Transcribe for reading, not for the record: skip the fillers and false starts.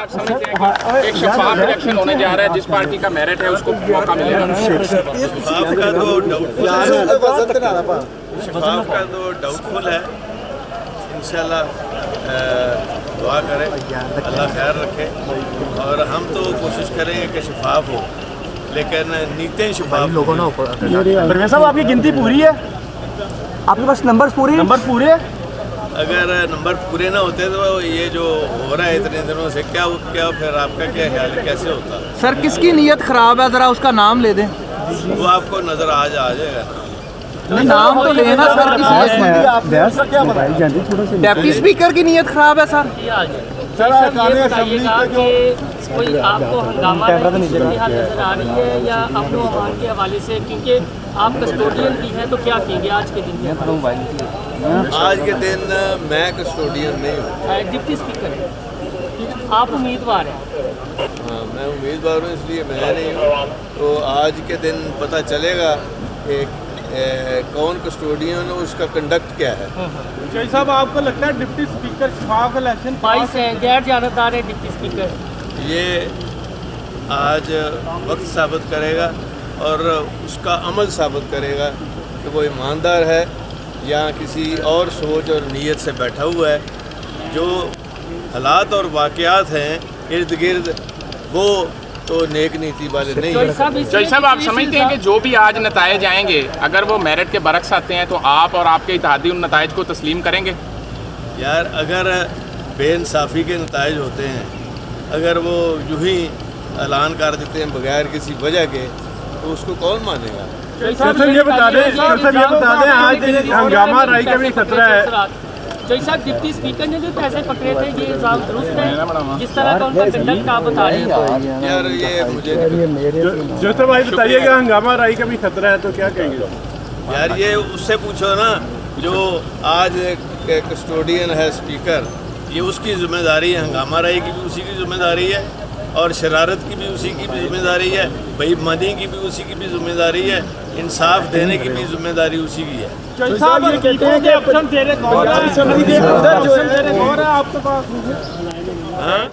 आप समझते हैं कि एक शफाफ इलेक्शन होने जा रहा है, जिस पार्टी का मेरिट है उसको मौका मिलेगा? शफाफ का तो डाउटफुल है। इंशाल्लाह दुआ करें, अल्लाह खैर रखे, और हम तो कोशिश करेंगे कि शफाफ हो, लेकिन नीतें शफाफ लोगों ने। परवेज साहब, आपकी गिनती पूरी है? आपके पास नंबर पूरे हैं? अगर नंबर पूरे ना होते तो ये जो हो रहा है इतने दिनों से, क्या फिर आपका क्या ख्याल है, कैसे होता? सर, किसकी नीयत खराब है, जरा उसका नाम ले दें। वो आपको नजर आ जाएगा। नाम तो लेना सर। डेप्टी स्पीकर की नीयत खराब है सर। सर ये बताइएगा कि कोई आपको हंगामा नजर आ रही है या अपनो अमान के हवाले से, क्योंकि आप कस्टोडियन भी हैं, तो क्या कहेंगे आज के दिन में? आज के दिन मैं कस्टोडियन नहीं हूँ, डिप्टी स्पीकर है, आप उम्मीदवार हैं। हाँ, मैं उम्मीदवार हूँ, इसलिए मैं नहीं हूँ। तो आज के दिन पता चलेगा कि कौन कस्टोडियन है, उसका कंडक्ट क्या है। शाही साहब, आपको लगता है डिप्टी स्पीकर शफाफ इलेक्शन 22 हैं, गैर जानबदार है डिप्टी स्पीकर? ये आज वक्त साबित करेगा और उसका अमल साबित करेगा कि वो ईमानदार है या किसी और सोच और नीयत से बैठा हुआ है। जो हालात और वाक़यात हैं इर्द गिर्द, वो तो नेक नीति वाले नहीं हैं। जय साहब, आप समझते हैं कि जो भी आज नतायज आएंगे, अगर वो मेरिट के बरक्स आते हैं, तो आप और आपके इत्तेहादी उन नतायज को तस्लीम करेंगे? यार, अगर बेइंसाफ़ी के नतायज होते हैं, अगर वो यूँ ही ऐलान कर देते हैं बगैर किसी वजह के, तो उसको कौन मानेगा? सर ये बता दें आज हंगामा राई का भी खतरा है। जय साहब, डिप्टी स्पीकर ने जो पैसे पकड़े थे, ये इल्जाम दुरुस्त है? जिस तरह का उनका कंडक्ट आप बता रहे हैं। यार, ये मुझे जो सब भाई बताइएगा, हंगामा राई का भी खतरा है, तो क्या कहेंगे? यार, ये उससे पूछो ना जो आज कस्टोडियन है स्पीकर, ये उसकी जिम्मेदारी है। हंगामा राई की भी उसी की जिम्मेदारी है, और शरारत की भी उसी की भी जिम्मेदारी है, बेईमानी की भी उसी की भी जिम्मेदारी है, इंसाफ देने की भी जिम्मेदारी उसी की है। साहब, ये कहते हैं कि ऑप्शन दे रहे, आपके पास? हाँ।